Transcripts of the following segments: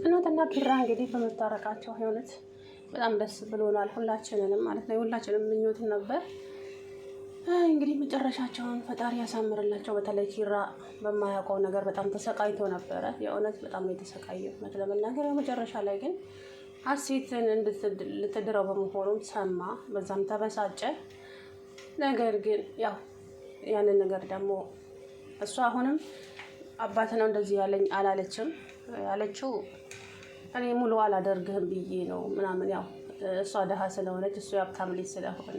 ጽናትና ኪራ እንግዲህ በመታረቃቸው የእውነት በጣም ደስ ብሎናል፣ ሁላችንንም ማለት ነው። ሁላችንም ምኞት ነበር። እንግዲህ መጨረሻቸውን ፈጣሪ ያሳምርላቸው። በተለይ ኪራ በማያውቀው ነገር በጣም ተሰቃይቶ ነበረ። የእውነት በጣም የተሰቃየ እውነት ለመናገር መጨረሻ ላይ ግን ሀሴትን ልትድረው በመሆኑም ሰማ፣ በዛም ተበሳጨ። ነገር ግን ያው ያንን ነገር ደግሞ እሷ አሁንም አባት ነው እንደዚህ ያለኝ አላለችም። ያለችው እኔ ሙሉ አላደርግህም ብዬ ነው ምናምን። ያው እሷ ደሃ ስለሆነች እሱ የሀብታም ልጅ ስለሆነ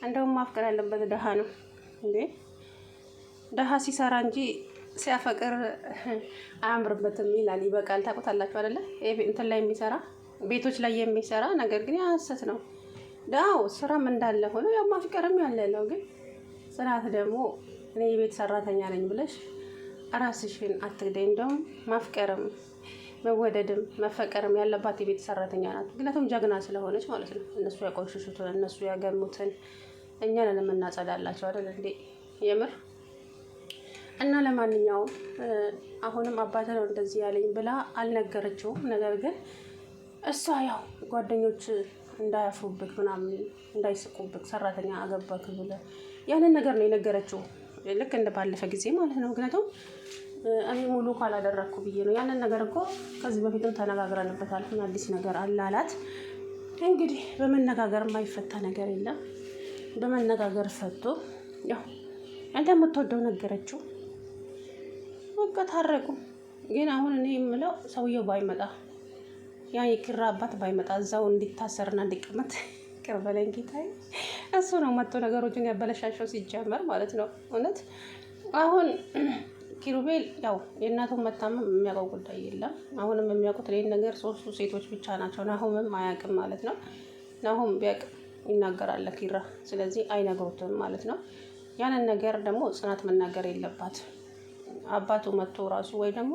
እንደውም ማፍቀር ያለበት ደሃ ነው እንዴ። ደሃ ሲሰራ እንጂ ሲያፈቅር አያምርበትም ይላል። ይበቃል። ታውቁታላችሁ አይደለ? እንትን ላይ የሚሰራ ቤቶች ላይ የሚሰራ ነገር ግን ሐሰት ነው። ዳው ስራም እንዳለ ሆኖ ያው ማፍቀርም ያለ ነው። ግን ጽናት ደግሞ እኔ የቤት ሰራተኛ ነኝ ብለሽ ራስሽን አትግደይ። እንደውም ማፍቀርም መወደድም መፈቀርም ያለባት የቤት ሰራተኛ ናት። ምክንያቱም ጀግና ስለሆነች ማለት ነው። እነሱ ያቆሽሹትን እነሱ ያገሙትን እኛን የምናጸዳላቸው አይደል እንዴ? የምር እና ለማንኛውም አሁንም አባት ነው እንደዚህ ያለኝ ብላ አልነገረችውም። ነገር ግን እሷ ያው ጓደኞች እንዳያፍሩብክ ምናምን እንዳይስቁብክ ሰራተኛ አገባክ ብለ ያንን ነገር ነው የነገረችው። ልክ እንደ ባለፈ ጊዜ ማለት ነው። ምክንያቱም እኔ ሙሉ ካላደረኩ ብዬ ነው። ያንን ነገር እኮ ከዚህ በፊትም ተነጋግረንበታል። አዲስ ነገር አላላት። እንግዲህ በመነጋገር የማይፈታ ነገር የለም። በመነጋገር ፈቶ ያው እንደምትወደው ነገረችው። በቃ ታረቁ። ግን አሁን እኔ የምለው ሰውየው ባይመጣ፣ ያ የኪራ አባት ባይመጣ እዛው እንዲታሰርና እንዲቀመጥ ቅር በለኝ ጌታዬ። እሱ ነው መጥቶ ነገሮችን ያበለሻሸው ሲጀመር ማለት ነው። እውነት አሁን ኪሩቤል ያው የእናቱን መታመም የሚያውቀው ጉዳይ የለም። አሁንም የሚያውቁት ይህን ነገር ሶስቱ ሴቶች ብቻ ናቸው። ናሁምም አያውቅም ማለት ነው። ናሁም ቢያውቅ ይናገራል ኪራ። ስለዚህ አይነግሩትም ማለት ነው። ያንን ነገር ደግሞ ጽናት መናገር የለባት። አባቱ መጥቶ ራሱ ወይ ደግሞ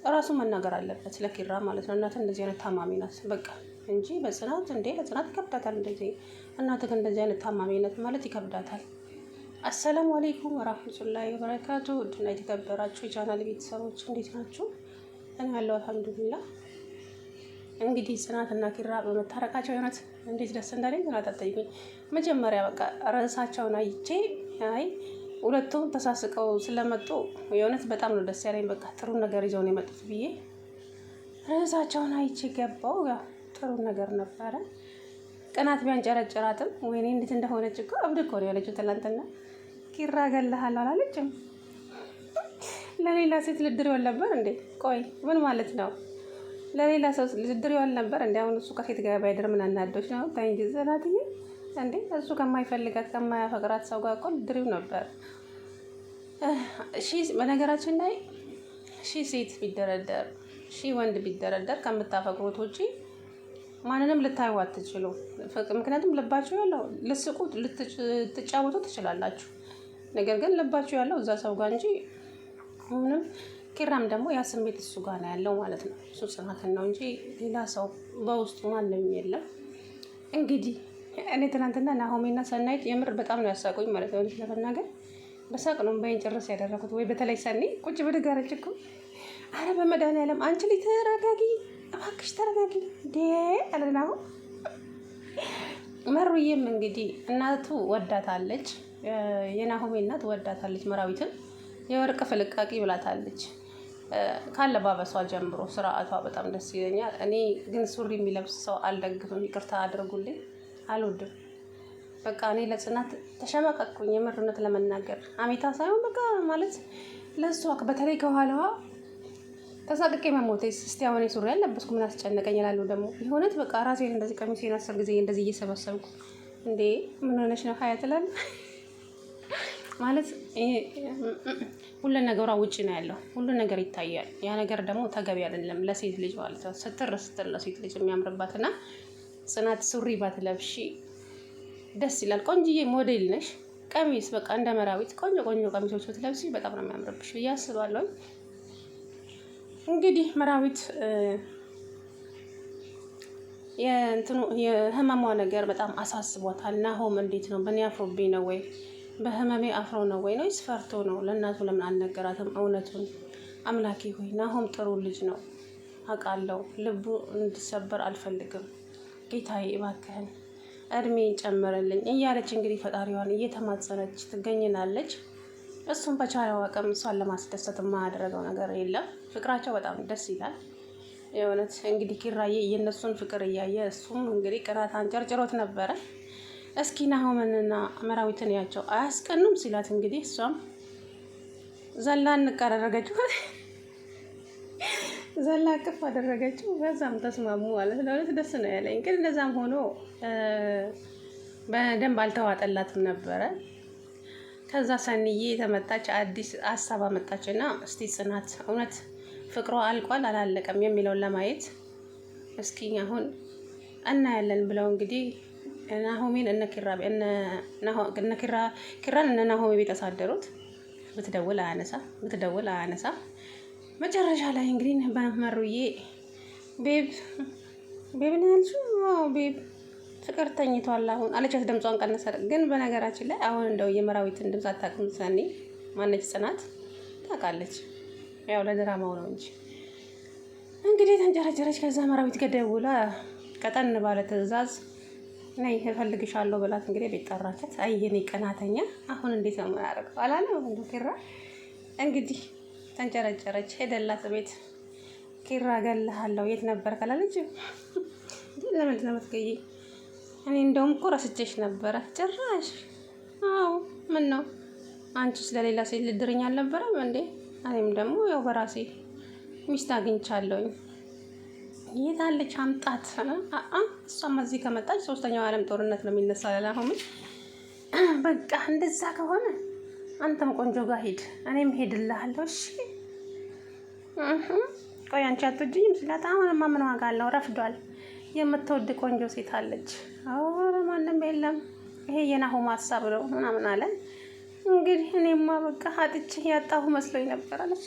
ራሱ መናገር አለበት ለኪራ ማለት ነው። እናት እንደዚህ አይነት ታማሚ ናት በቃ እንጂ በጽናት እንዴ በጽናት ይከብዳታል። እንደዚህ እናትህ እንደዚህ አይነት ታማሚነት ማለት ይከብዳታል። አሰላሙ አለይኩም ወራህመቱላሂ ወበረካቱ። ውድና የተከበራችሁ የቻናል ቤተሰቦች እንዴት ናችሁ? እኔ ያለው አልሐምዱሊላህ። እንግዲህ ጽናትና ኪራ በመታረቃቸው የእውነት እንዴት ደስ እንዳለኝ አታጠይቁኝ። መጀመሪያ በቃ ርዕሳቸውን አይቼ አይ ሁለቱም ተሳስቀው ስለመጡ የእውነት በጣም ነው ደስ ያለኝ። በቃ ጥሩ ነገር ይዘው ነው የመጡት ብዬ ርዕሳቸውን አይቼ ገባው። ያው ጥሩ ነገር ነበረ። ቅናት ቢያንጨረጭራትም ወይኔ እንዴት እንደሆነች እኮ እብድ እኮ ነው ያለችው ትናንትና። ኪራ እገልሃለሁ አላለችም? ለሌላ ሴት ልድር ይወል ነበር እንዴ? ቆይ ምን ማለት ነው? ለሌላ ሰው ልድር ይወል ነበር እንዴ? አሁን እሱ ከሴት ጋር ባይደር ምን አናዶች ነው? ታይ እንጂ ዘናትዬ እንዴ እሱ ከማይፈልጋት ከማያፈቅራት ሰው ጋር እኮ ልድሪው ነበር። በነገራችን ላይ ሴት ቢደረደር ወንድ ቢደረደር ከምታፈቅሩት ውጪ ማንንም ልታዩ አትችሉ። ምክንያቱም ልባችሁ ያለው ልስቁ ልትጫወቱ ትችላላችሁ። ነገር ግን ልባችሁ ያለው እዛ ሰው ጋር እንጂ ምንም። ኪራም ደግሞ ያ ስሜት እሱ ጋር ነው ያለው ማለት ነው። እሱ ጽናትን ነው እንጂ ሌላ ሰው በውስጡ ማንም የለም። እንግዲህ እኔ ትናንትና ናሆሜና ሰናይት የምር በጣም ነው ያሳቁኝ ማለት ነው። ለመናገር በሳቅ ነው ባይን ጭርስ ያደረኩት። ወይ በተለይ ሰኒ ቁጭ ብድግ አለች እኮ። አረ በመድኃኒዓለም አንቺ ልጅ ተረጋጊ እባክሽ ተረጋጊ እንዴ አለናሁ። መሩዬም እንግዲህ እናቱ ወዳታለች፣ የናሆሜ እናት ወዳታለች። መራዊትን የወርቅ ፍልቃቂ ብላታለች። ካለባበሷ ጀምሮ ስርዓቷ በጣም ደስ ይለኛል። እኔ ግን ሱሪ የሚለብስ ሰው አልደግፍም፣ ይቅርታ አድርጉልኝ፣ አልወድም። በቃ እኔ ለጽናት ተሸማቀቅኩኝ የምርነት ለመናገር አሜታ ሳይሆን በቃ ማለት ለሷ በተለይ ከኋላዋ ተሳቅቄ መሞቴስ። እስቲ አሁን ሱሪ ያለበስኩ ምን አስጨነቀኝ እላለሁ። ደግሞ የሆነት በቃ ራሴን እንደዚህ ቀሚሴን 10 ጊዜ እንደዚህ እየሰበሰብኩ እንዴ ምን ሆነሽ ነው ሀያ ትላለህ ማለት ሁሉ ነገሯ ውጪ ነው ያለው። ሁሉ ነገር ይታያል። ያ ነገር ደግሞ ተገቢ አይደለም ለሴት ልጅ ማለት ነው። ስትር ለሴት ልጅ የሚያምርባትና ጽናት ሱሪ ባትለብሺ ደስ ይላል። ቆንጅዬ ሞዴል ነሽ። ቀሚስ በቃ እንደ መራዊት ቆንጆ ቀሚሶች ብትለብሺ በጣም ነው የሚያምርብሽ ብዬ አስባለሁ። እንግዲህ መራዊት የህመሟ ነገር በጣም አሳስቧታል። ናሆም እንዴት ነው? በእኔ አፍሮብኝ ነው ወይ በህመሜ አፍሮ ነው ወይ ነው ፈርቶ ነው? ለእናቱ ለምን አልነገራትም እውነቱን? አምላኬ ሆይ ናሆም ጥሩ ልጅ ነው። አውቃለሁ። ልቡ እንዲሰበር አልፈልግም። ጌታዬ እባክህን እድሜ ጨምርልኝ እያለች እንግዲህ ፈጣሪዋን እየተማጸነች ትገኝናለች። እሱም በቻለው አቅም እሷን ለማስደሰት የማያደርገው ነገር የለም። ፍቅራቸው በጣም ደስ ይላል። የእውነት እንግዲህ ኪራዬ የእነሱን ፍቅር እያየ እሱም እንግዲህ ቅናት አንጨርጭሮት ነበረ። እስኪ ናሆምንና መራዊትን ያቸው አያስቀኑም ሲላት እንግዲህ እሷም ዘላ እንቀራረገችው ዘላ አቅፍ አደረገችው። በዛም ተስማሙ ማለት ነው። ደስ ነው ያለኝ። ግን እንደዛም ሆኖ በደንብ አልተዋጠላትም ነበረ። ከዛ ሰንዬ የተመጣች አዲስ ሀሳብ አመጣችና እስቲ ጽናት እውነት ፍቅሯ አልቋል አላለቀም የሚለውን ለማየት እስኪ አሁን እናያለን ብለው እንግዲህ ናሆሜን ኪራን እነ ናሆሜ ቤት አሳደሩት። ብትደውል አያነሳ። መጨረሻ ላይ እንግዲህ በመሩዬ ቤብ ነው ያልሽው? ቤብ ፍቅር ተኝቷል አሁን አለቻት። ድምጿን ቀነሰ። ግን በነገራችን ላይ አሁን እንደው የመራዊትን ድምፅ አታውቅም ሰኒ። ማነች ጽናት ታውቃለች። ያው ለድራማው ነው እንጂ እንግዲህ ተንጨረጨረች። ከዛ መራዊት ገደውላ ቀጠን ባለ ትዕዛዝ ነይ እፈልግሻለሁ ብላት እንግዲህ ቤት ጠራቻት። አይ የኔ ቀናተኛ አሁን እንዴት ነው የማያደርገው አላለም እንደ ኪራ እንግዲህ ተንጨረጨረች። ሄደላት ቤት ኪራ እገልሃለሁ የት ነበር ካላለች ለምን ነው የምትገይ? እኔ እንደውም እኮ ረስቼሽ ነበረ ጭራሽ። አዎ ምን ነው አንቺ ስለሌላ ሴት ልድርኝ አልነበረም እንዴ? እኔም ደግሞ ያው በራሴ ሚስት አግኝቻለሁኝ። የታለች አምጣት። እሷም እዚህ ከመጣች ሶስተኛው ዓለም ጦርነት ነው የሚነሳው ያለ አሁን በቃ እንደዛ ከሆነ አንተም ቆንጆ ጋር ሂድ እኔም ሄድልሃለሁ። እሺ ቆይ አንቺ አትወጂኝም ስላት አሁንማ ምን ዋጋ አለው ረፍዷል። የምትወድ ቆንጆ ሴት አለች። አዎ ማንም የለም ይሄ የናሆም ሀሳብ ነው ምናምን አለ። እንግዲህ እኔማ በቃ አጥቼ ያጣሁ መስሎኝ ነበር አለች።